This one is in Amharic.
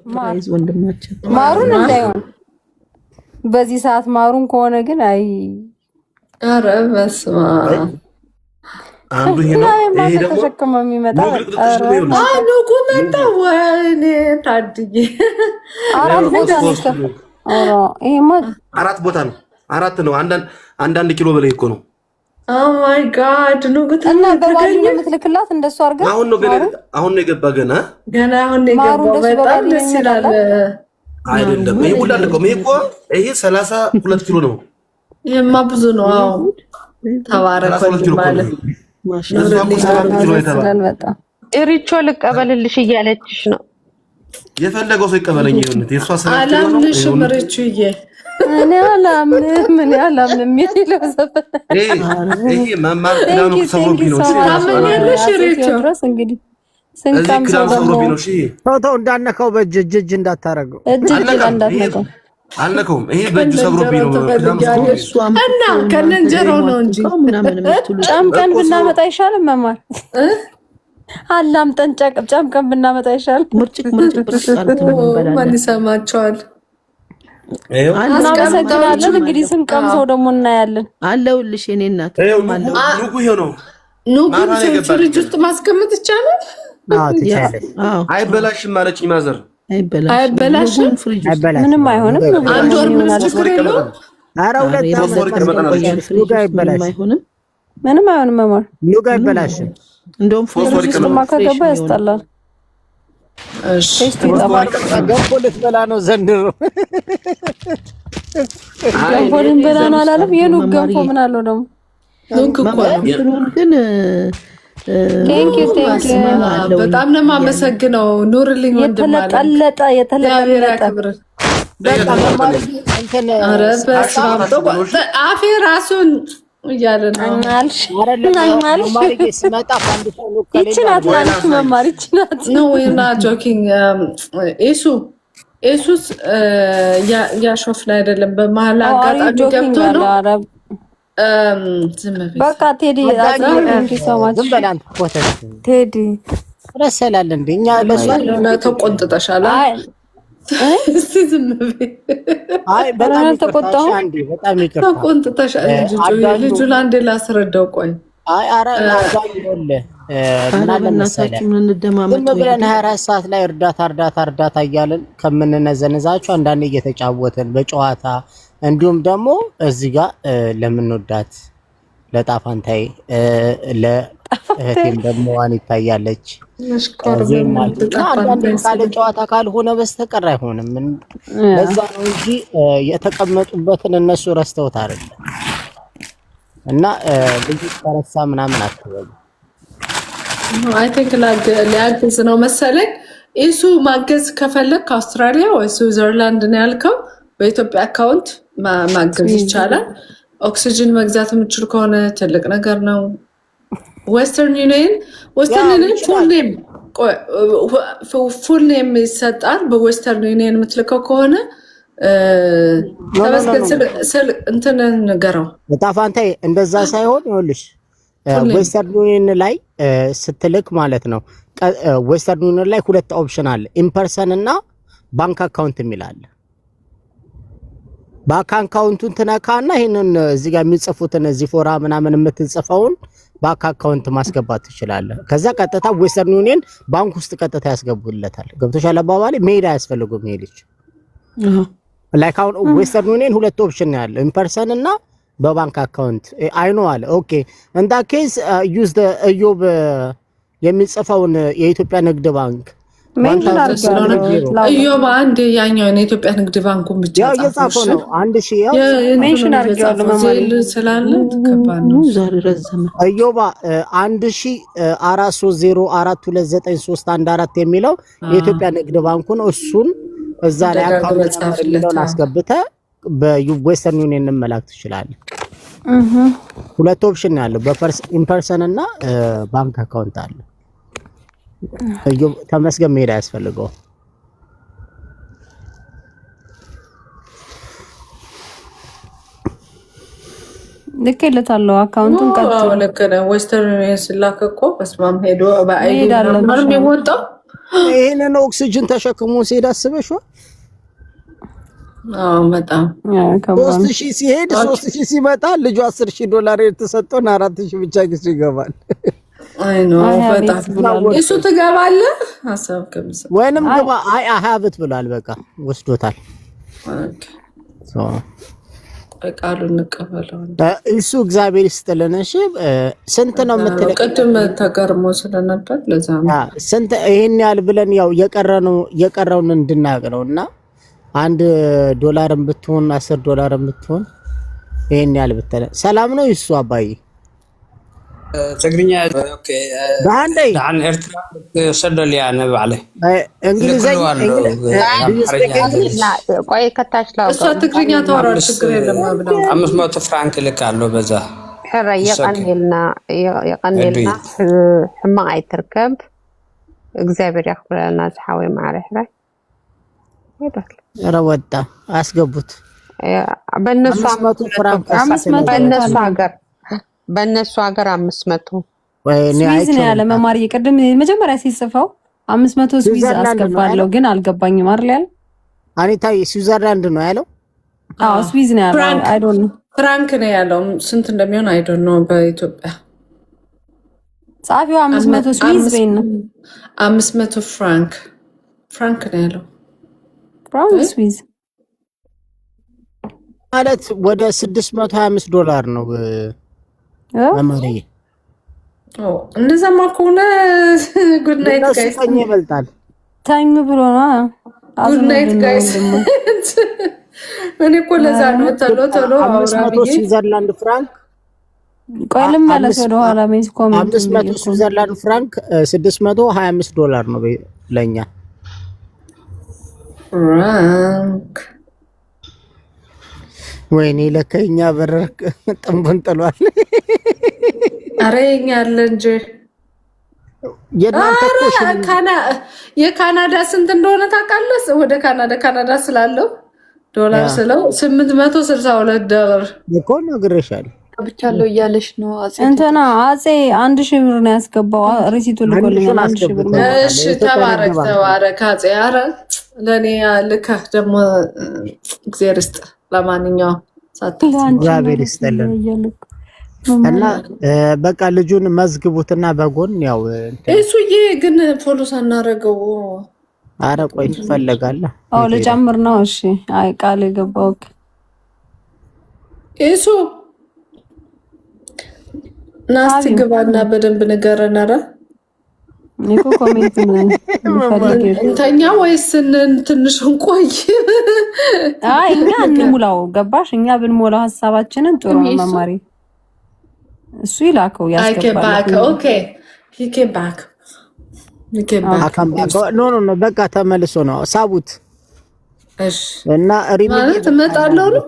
ማይዝ ወንድማችን ማሩን እንዳይሆን በዚህ ሰዓት ማሩን ከሆነ ግን አይ ኧረ በስመ አብ አንዱ ይሄ ነው። ይሄ ደግሞ ተሸክሞ የሚመጣ ኑጉ መጣ። ወይኔ ታድዬ አራት ቦታ ነው። አራት ነው። አንዳንድ ኪሎ በላይ እኮ ነው። ኦ ማይ ጋድ ኑጉ እና በባሊ ነው የምትልክላት እንደሱ አድርገህ አሁን ነው የገባ ገና አሁን ነው የገባው። በጣም ደስ ይላል። አይደለም ይሄ ሁላ ልቀም ይሄ እኮ ይሄ 32 ኪሎ ነው። ይሄማ ብዙ ነው። አዎ ተባረከ ማለት ሪቾ ልቀበልልሽ እያለችሽ ነው። የፈለገው ሰው ይቀበለኝ። ይሁን የሷ ሰላም አላምንሽም ሪቾዬ እኔ አላምንም የሚለው ዘፈን ይሄ መማር ዳኑ ሰው ቢኖር ታመኛለሽ ሪቾ እንግዲህ ስንቃም ሰው ተው እንዳነካው በእጅ እንዳታረገው እንዳትነካው አልነካውም። ይሄ በእጁ ሰብሮብኝ ነው እና ከነንጀራው ነው እንጂ ጨምቀን ብናመጣ አይሻልም? መማር አላምጠን ጨምቀን ብናመጣ አይሻልም? ምርጭቅ ማን ይሰማቸዋል? እናመሰግናለን። እንግዲህ ስንቀምሰው ደግሞ እናያለን። አለሁልሽ የኔ እናት። ኑጉ ይሄ ነው። ኑጉ ፍሪጅ ውስጥ ማስቀመጥ ይቻላል? አይበላሽም ማለችኝ ማዘር። አይበላሽም፣ ምንም አይሆንም። አንድ ወር ምን ችግር የለውም። ኧረ ሁለት ኑጋ አይበላሽም፣ ምንም አይሆንም። መማር ኑጋ አይበላሽም። እንደውም ፍሪጅ ውስጥ ማከተባ ያስጠላል። እሺ ገንፎ ልትበላ ነው ዘንድሮ። ገንፎ ልንበላ ነው አላለም? የኑግ ገንፎ ምን አለው ደግሞ? ኑግ እኮ ነው ግን ቴንክ ዩ በጣም ነው የማመሰግነው። ኑርልኝ ወንድም አለ የተለጠለጠ በጣም አፌ ራሱን እያለ ነው። ይችናት ላልሽ መማር ይችናት ነው ወይና ጆኪንግ ኢየሱስ ያሾፍን አይደለም። በመሀል አጋጣሚ ገብቶ ነው። በቃ ቴዲ ቴዲ ረሰላል እንደኛ ለሷ ተቆንጥጠሻል። እስቲ ዝም በይ። አይ በጣም ተቆጣው። በጣም ይቅርታ ተቆንጥጠሻል። ልጁን አንዴ ላስረዳው። ቆይ አይ አረ አዛኝ ይወለ ምናምን መሰለኝ እንደማመጥ ብለን 24 ሰዓት ላይ እርዳታ እያለን ከምንነዘነዛቸው አንዳንዴ እየተጫወትን በጨዋታ እንዲሁም ደግሞ እዚህ ጋር ለምንወዳት ለጣፋንታይ ለእህቴም ደግሞ ዋን ይታያለች። አንዳንዴ ካለ ጨዋታ ካልሆነ በስተቀር አይሆንም። ለዛ ነው እንጂ የተቀመጡበትን እነሱ ረስተውት አይደለም። እና ልጅ ተረሳ ምናምን አትበሉ። አይ ቲንክ ሊያግዝ ነው መሰለኝ። እሱ ማገዝ ከፈለክ ከአውስትራሊያ ወይ ስዊዘርላንድ ነው ያልከው፣ በኢትዮጵያ አካውንት ማገዝ ይቻላል። ኦክሲጅን መግዛት የምችል ከሆነ ትልቅ ነገር ነው። ዌስተርን ዩኒየን ፉል ኔም ይሰጣል። በዌስተርን ዩኒየን የምትልከው ከሆነ ተመስገን እንትን ንገረው በጣፋንታይ እንደዛ ሳይሆን ይኸውልሽ ዌስተርን ዩኒየን ላይ ስትልክ ማለት ነው። ዌስተርን ዩኒየን ላይ ሁለት ኦፕሽን አለ፣ ኢምፐርሰን እና ባንክ አካውንት የሚል አለ። ባንክ አካውንቱን ትነካና ይሄንን እዚህ ጋር የሚጽፉትን እዚህ ፎራ ምናምን የምትጽፈውን ባንክ አካውንት ማስገባት ትችላለህ። ከዛ ቀጥታ ዌስተርን ዩኒየን ባንክ ውስጥ ቀጥታ ያስገቡለታል። ገብቶሻል አባባሌ? መሄድ አያስፈልጉም። ሄድሽ ላይክ አሁን ዌስተርን ዩኒየን ሁለት ኦፕሽን ያለው ኢምፐርሰን እና በባንክ አካውንት አይኖ አለ። ኦኬ እንዳ ኬዝ ዩዝ ዘ እዮብ የሚጽፈውን የኢትዮጵያ ንግድ ባንክ እዮብ አንድ ያኛውን የኢትዮጵያ ንግድ ባንኩን ብቻ የጻፈው ነው። 1000 ያው ሜንሽን አድርጌዋለሁ ማለት ስላለ ተከባድ ነው። ዛሬ ረዘመ። እዮብ 14042931 የሚለው የኢትዮጵያ ንግድ ባንኩ ነው። እሱን እዛ ላይ አካውንት አስገብተህ በዌስተርን ዩኒየን መላክ ትችላለህ። ሁለት ኦፕሽን ያለው በኢምፐርሰን እና ባንክ አካውንት አለ። ተመስገን መሄድ አያስፈልገው። ልኬለታለሁ አካውንቱን ቀጥታ ልክ ነው። ዌስተርን ዩኒየን ስላክ እኮ በስማም ሄዶ በአይዲ ነው የሚወጣው። ይሄንን ኦክሲጅን ተሸክሞ ሲሄድ አስበሽው? በጣም 3000 ሲሄድ 3000 ሲመጣ ልጁ $10,000 የተሰጠውን 4000 ብቻ ጊዜ ይገባል። አይ ነው በጣም እሱ ትገባለህ አሰብከም ወይንም ገባ አይ አሃብት ብሏል። በቃ ወስዶታል። ቃሉን እንቀበለው እሱ እግዚአብሔር ይስጥልን። እሺ ስንት ነው የምትለው? ቅድም ተገርሞ ስለነበር ለዛ ነው ስንት ይሄን ያህል ብለን ያው የቀረውን እንድናቅ ነውና $1 ብትሆን $10 ብትሆን ይሄን ያህል ብትለ ሰላም ነው። እሱ አባይ ትግርኛ ኦኬ ባንዴ عن ኤርትራ ሰደል ያ ነው ባለ እንግሊዘኛ ቆይ ከታች ላው እሱ ትግርኛ ታወራለች ችግር የለም ብለው 500 ፍራንክ ልካለሁ በዛ ሕራ የቀንልና ሕማቅ አይትርከብ እግዚአብሔር ያክብረና ዝሓወይ ማረሕራ ይባል ረወጣ አስገቡት በእነሱ 500 ፍራንክ በእነሱ ሀገር 500 ወይኔ ስዊዝ ነው ያለ መማር ይቀድም መጀመሪያ ሲጽፈው 500 ስዊዝ አስገባለሁ ግን አልገባኝም አይደል ያለ አኒታ ስዊዘርላንድ ነው ያለው። አዎ ስዊዝ ነው ያለው። አይ ዶንት ኖ ፍራንክ ነው ያለው ስንት እንደሚሆን አይ ዶንት ኖ በኢትዮጵያ ጻፊው 500 ስዊዝ ቤን ነው 500 ፍራንክ ነው ያለው ፍራንክ ስዊዝ ማለት ወደ $625 ነው አማሪ እንደዛማ ከሆነ ጉድ ናይት ጋይስ ይበልጣል ታኝ ብሎ ነው ጉድ ናይት ጋይስ እኔ እኮ ለዛ ነው ቶሎ 500 ስዊዘርላንድ ፍራንክ ቆይ ልመለስ ወደ ኋላ ሜስ ኮሜንት 500 ስዊዘርላንድ ፍራንክ $625 ነው ለኛ ፍራንክ ወይኔ ለከኛ በረክ ጥንቡን ጥሏል። አረኛ አለ እንጂ የካናዳ ስንት እንደሆነ ታውቃለህ? ወደ ካናዳ ስላለው ዶላር ስለው $862 እኮ ነው ግሬሻል ብቻለው እያለሽ ነው እንትና አጼ 1000 ብር ነው ያስገባው ሪሲቱ ልኮልኛል 1000 ብር። እሺ ተባረክ አጼ። አረ ለኔ ልካ ደግሞ እግዚአብሔር ይስጥ። ለማንኛውም እግዚአብሔር ይስጥልን እና በቃ ልጁን መዝግቡትና በጎን ያው እሱዬ ግን ፖሊስ አናረገው። አረ ቆይ ትፈልጋለህ? አዎ ልጨምር ነው። እሺ አይ ቃል ገባው እሱ ናስቲ ግባና በደንብ ንገረን። አረ ኒኮ ኮሜንት እንተኛ ወይስ ትንሽ እንቆይ? አይ እኛ እንሙላው ገባሽ? እኛ ብንሞላው ሐሳባችንን ጥሩ ነው መማሪ እሱ ይላከው ያስገባል። ኦኬ he came back ኖ በቃ ተመልሶ ነው ሳቡት። እሺ እና ማለት እመጣለሁ ነው